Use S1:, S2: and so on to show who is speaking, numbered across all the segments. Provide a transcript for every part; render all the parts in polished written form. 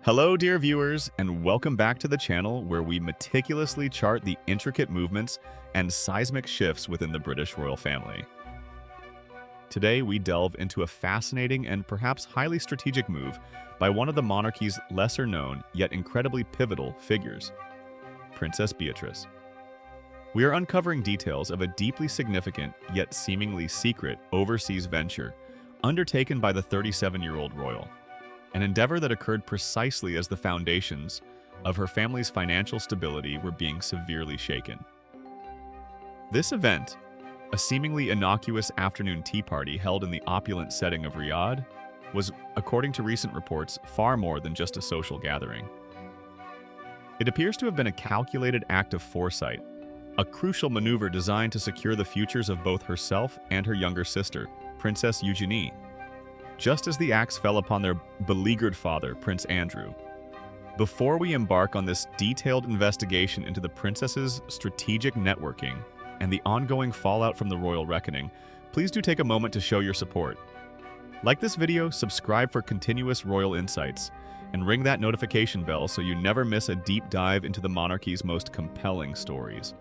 S1: Hello, dear viewers, and welcome back to the channel where we meticulously chart the intricate movements and seismic shifts within the British royal family. Today, we delve into a fascinating and perhaps highly strategic move by one of the monarchy's lesser-known yet incredibly pivotal figures, Princess Beatrice. We are uncovering details of a deeply significant yet seemingly secret overseas venture undertaken by the 37-year-old royal. An endeavor that occurred precisely as the foundations of her family's financial stability were being severely shaken. This event, a seemingly innocuous afternoon tea party held in the opulent setting of Riyadh, was, according to recent reports, far more than just a social gathering. It appears to have been a calculated act of foresight, a crucial maneuver designed to secure the futures of both herself and her younger sister, Princess Eugenie, just as the axe fell upon their beleaguered father, Prince Andrew. Before we embark on this detailed investigation into the princess's strategic networking and the ongoing fallout from the royal reckoning, please do take a moment to show your support. Like this video, subscribe for continuous royal insights, and ring that notification bell so you never miss a deep dive into the monarchy's most compelling stories.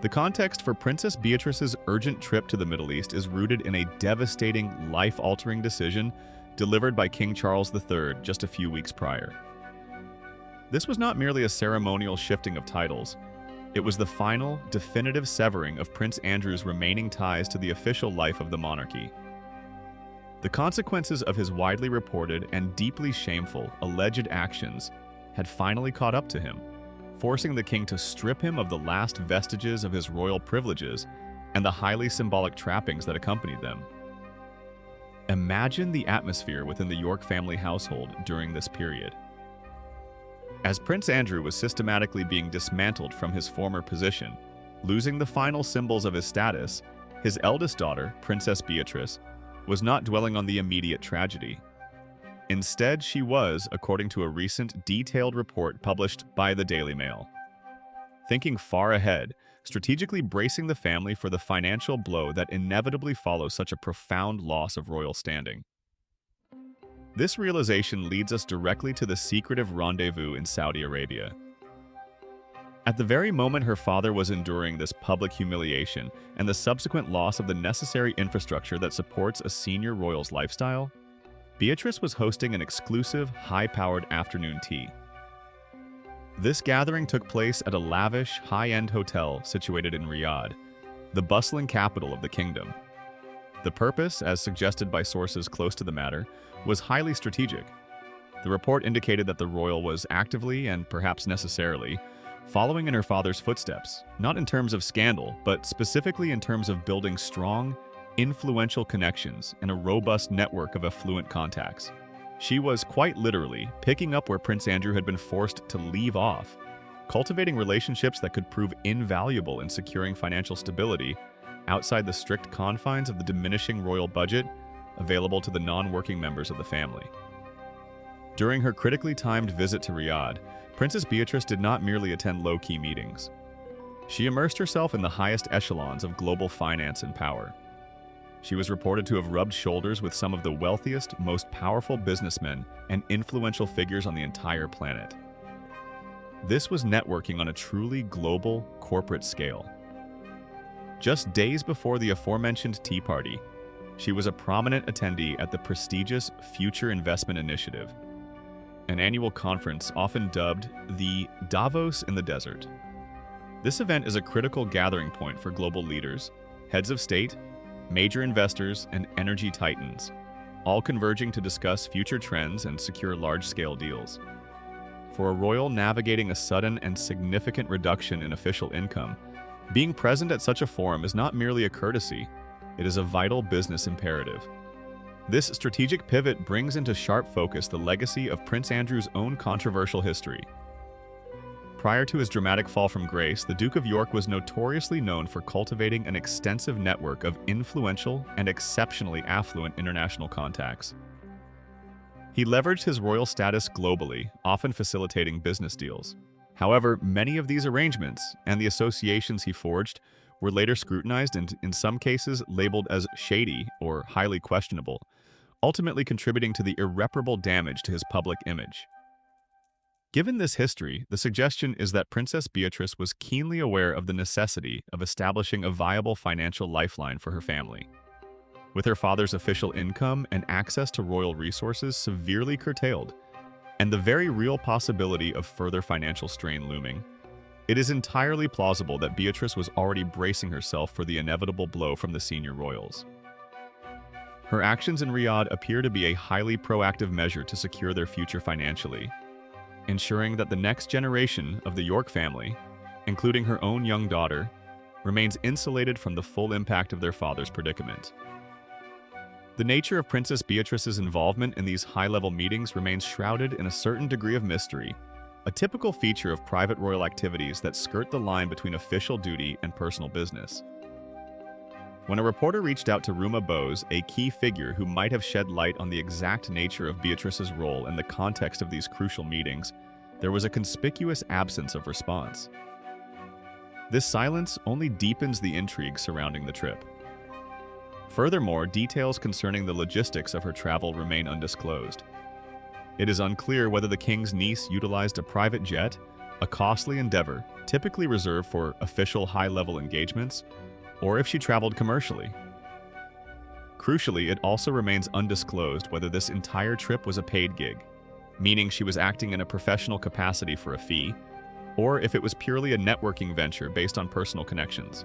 S1: The context for Princess Beatrice's urgent trip to the Middle East is rooted in a devastating, life-altering decision delivered by King Charles III just a few weeks prior. This was not merely a ceremonial shifting of titles. It was the final, definitive severing of Prince Andrew's remaining ties to the official life of the monarchy. The consequences of his widely reported and deeply shameful alleged actions had finally caught up to him, forcing the king to strip him of the last vestiges of his royal privileges and the highly symbolic trappings that accompanied them. Imagine the atmosphere within the York family household during this period. As Prince Andrew was systematically being dismantled from his former position, losing the final symbols of his status, his eldest daughter, Princess Beatrice, was not dwelling on the immediate tragedy. Instead, she was, according to a recent detailed report published by the Daily Mail, thinking far ahead, strategically bracing the family for the financial blow that inevitably follows such a profound loss of royal standing. This realization leads us directly to the secretive rendezvous in Saudi Arabia. At the very moment her father was enduring this public humiliation and the subsequent loss of the necessary infrastructure that supports a senior royal's lifestyle, Beatrice was hosting an exclusive, high-powered afternoon tea. This gathering took place at a lavish, high-end hotel situated in Riyadh, the bustling capital of the kingdom. The purpose, as suggested by sources close to the matter, was highly strategic. The report indicated that the royal was actively, and perhaps necessarily, following in her father's footsteps, not in terms of scandal, but specifically in terms of building strong, influential connections and a robust network of affluent contacts. She was quite literally picking up where Prince Andrew had been forced to leave off, cultivating relationships that could prove invaluable in securing financial stability outside the strict confines of the diminishing royal budget available to the non-working members of the family. During her critically timed visit to Riyadh, Princess Beatrice did not merely attend low-key meetings. She immersed herself in the highest echelons of global finance and power. She was reported to have rubbed shoulders with some of the wealthiest, most powerful businessmen and influential figures on the entire planet. This was networking on a truly global, corporate scale. Just days before the aforementioned tea party, she was a prominent attendee at the prestigious Future Investment Initiative, an annual conference often dubbed the Davos in the Desert. This event is a critical gathering point for global leaders, heads of state, major investors, and energy titans, all converging to discuss future trends and secure large-scale deals. For a royal navigating a sudden and significant reduction in official income, being present at such a forum is not merely a courtesy, it is a vital business imperative. This strategic pivot brings into sharp focus the legacy of Prince Andrew's own controversial history. Prior to his dramatic fall from grace, the Duke of York was notoriously known for cultivating an extensive network of influential and exceptionally affluent international contacts. He leveraged his royal status globally, often facilitating business deals. However, many of these arrangements and the associations he forged were later scrutinized and, in some cases, labeled as shady or highly questionable, ultimately contributing to the irreparable damage to his public image. Given this history, the suggestion is that Princess Beatrice was keenly aware of the necessity of establishing a viable financial lifeline for her family. With her father's official income and access to royal resources severely curtailed, and the very real possibility of further financial strain looming, it is entirely plausible that Beatrice was already bracing herself for the inevitable blow from the senior royals. Her actions in Riyadh appear to be a highly proactive measure to secure their future financially, ensuring that the next generation of the York family, including her own young daughter, remains insulated from the full impact of their father's predicament. The nature of Princess Beatrice's involvement in these high-level meetings remains shrouded in a certain degree of mystery, a typical feature of private royal activities that skirt the line between official duty and personal business. When a reporter reached out to Ruma Bose, a key figure who might have shed light on the exact nature of Beatrice's role in the context of these crucial meetings, there was a conspicuous absence of response. This silence only deepens the intrigue surrounding the trip. Furthermore, details concerning the logistics of her travel remain undisclosed. It is unclear whether the king's niece utilized a private jet, a costly endeavor typically reserved for official high-level engagements, or if she traveled commercially. Crucially, it also remains undisclosed whether this entire trip was a paid gig, meaning she was acting in a professional capacity for a fee, or if it was purely a networking venture based on personal connections.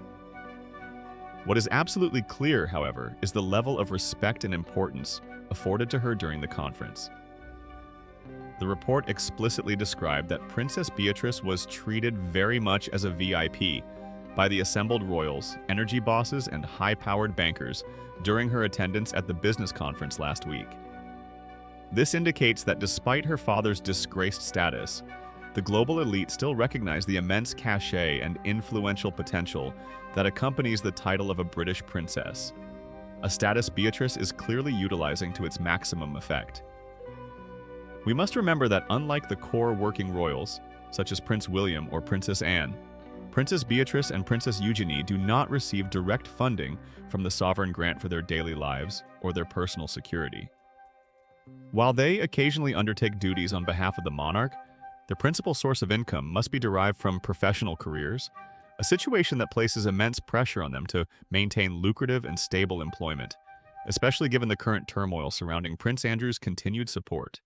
S1: What is absolutely clear, however, is the level of respect and importance afforded to her during the conference. The report explicitly described that Princess Beatrice was treated very much as a VIP by the assembled royals, energy bosses, and high-powered bankers during her attendance at the business conference last week. This indicates that despite her father's disgraced status, the global elite still recognize the immense cachet and influential potential that accompanies the title of a British princess, a status Beatrice is clearly utilizing to its maximum effect. We must remember that unlike the core working royals, such as Prince William or Princess Anne, Princess Beatrice and Princess Eugenie do not receive direct funding from the sovereign grant for their daily lives or their personal security. While they occasionally undertake duties on behalf of the monarch, their principal source of income must be derived from professional careers, a situation that places immense pressure on them to maintain lucrative and stable employment, especially given the current turmoil surrounding Prince Andrew's continued support.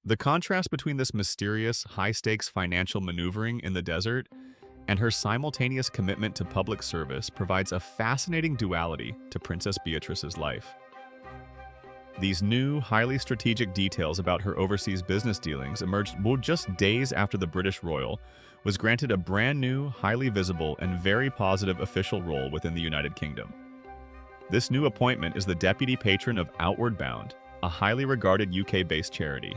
S1: The contrast between this mysterious, high-stakes financial maneuvering in the desert and her simultaneous commitment to public service provides a fascinating duality to Princess Beatrice's life. These new, highly strategic details about her overseas business dealings emerged just days after the British royal was granted a brand new, highly visible, and very positive official role within the United Kingdom. This new appointment is the deputy patron of Outward Bound, a highly regarded UK-based charity.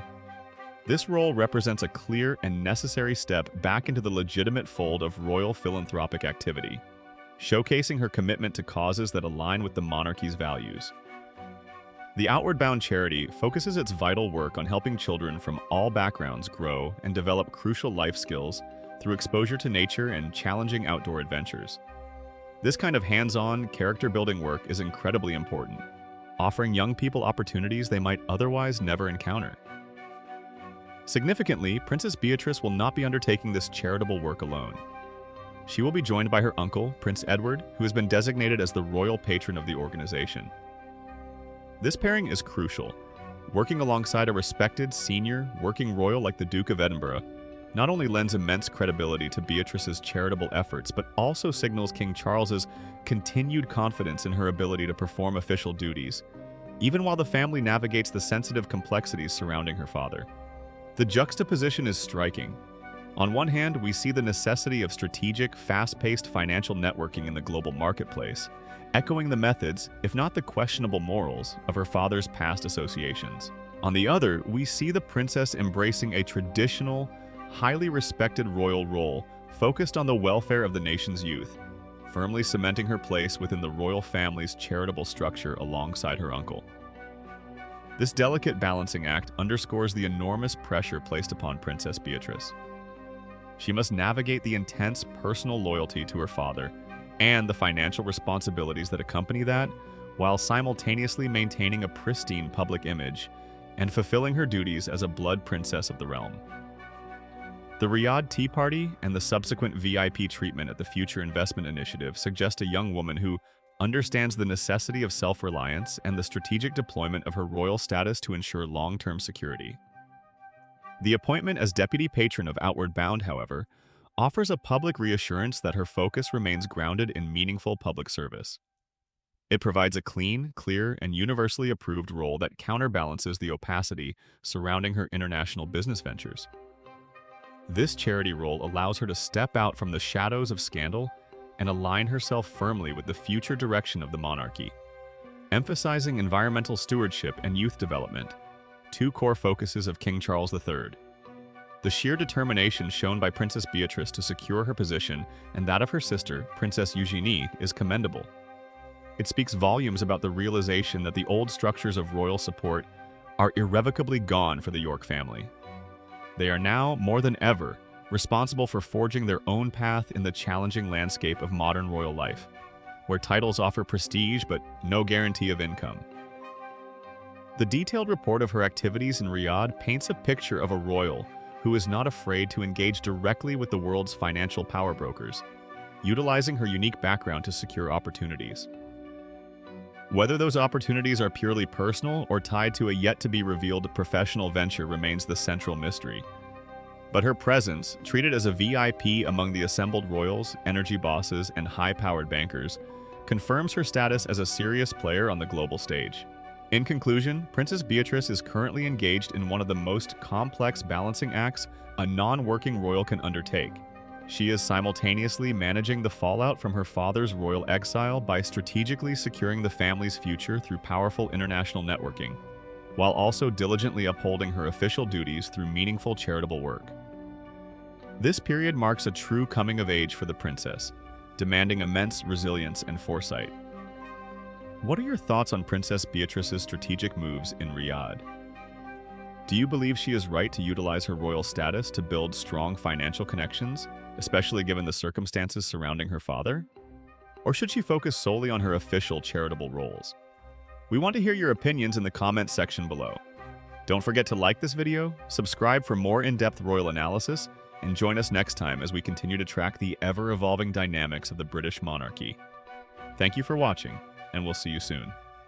S1: This role represents a clear and necessary step back into the legitimate fold of royal philanthropic activity, showcasing her commitment to causes that align with the monarchy's values. The Outward Bound charity focuses its vital work on helping children from all backgrounds grow and develop crucial life skills through exposure to nature and challenging outdoor adventures. This kind of hands-on, character-building work is incredibly important, offering young people opportunities they might otherwise never encounter. Significantly, Princess Beatrice will not be undertaking this charitable work alone. She will be joined by her uncle, Prince Edward, who has been designated as the royal patron of the organization. This pairing is crucial. Working alongside a respected, senior, working royal like the Duke of Edinburgh not only lends immense credibility to Beatrice's charitable efforts, but also signals King Charles's continued confidence in her ability to perform official duties, even while the family navigates the sensitive complexities surrounding her father. The juxtaposition is striking. On one hand, we see the necessity of strategic, fast-paced financial networking in the global marketplace, echoing the methods, if not the questionable morals, of her father's past associations. On the other, we see the princess embracing a traditional, highly respected royal role focused on the welfare of the nation's youth, firmly cementing her place within the royal family's charitable structure alongside her uncle. This delicate balancing act underscores the enormous pressure placed upon Princess Beatrice. She must navigate the intense personal loyalty to her father and the financial responsibilities that accompany that, while simultaneously maintaining a pristine public image and fulfilling her duties as a blood princess of the realm. The Riyadh Tea Party and the subsequent VIP treatment at the Future Investment Initiative suggest a young woman who understands the necessity of self-reliance and the strategic deployment of her royal status to ensure long-term security. The appointment as deputy patron of Outward Bound, however, offers a public reassurance that her focus remains grounded in meaningful public service. It provides a clean, clear, and universally approved role that counterbalances the opacity surrounding her international business ventures. This charity role allows her to step out from the shadows of scandal and align herself firmly with the future direction of the monarchy, emphasizing environmental stewardship and youth development, two core focuses of King Charles III. The sheer determination shown by Princess Beatrice to secure her position and that of her sister, Princess Eugenie, is commendable. It speaks volumes about the realization that the old structures of royal support are irrevocably gone for the York family. They are now, more than ever, responsible for forging their own path in the challenging landscape of modern royal life, where titles offer prestige but no guarantee of income. The detailed report of her activities in Riyadh paints a picture of a royal who is not afraid to engage directly with the world's financial power brokers, utilizing her unique background to secure opportunities. Whether those opportunities are purely personal or tied to a yet-to-be-revealed professional venture remains the central mystery. But her presence, treated as a VIP among the assembled royals, energy bosses, and high-powered bankers, confirms her status as a serious player on the global stage. In conclusion, Princess Beatrice is currently engaged in one of the most complex balancing acts a non-working royal can undertake. She is simultaneously managing the fallout from her father's royal exile by strategically securing the family's future through powerful international networking, while also diligently upholding her official duties through meaningful charitable work. This period marks a true coming of age for the princess, demanding immense resilience and foresight. What are your thoughts on Princess Beatrice's strategic moves in Riyadh? Do you believe she is right to utilize her royal status to build strong financial connections, especially given the circumstances surrounding her father? Or should she focus solely on her official charitable roles? We want to hear your opinions in the comments section below. Don't forget to like this video, subscribe for more in-depth royal analysis, and join us next time as we continue to track the ever-evolving dynamics of the British monarchy. Thank you for watching, and we'll see you soon.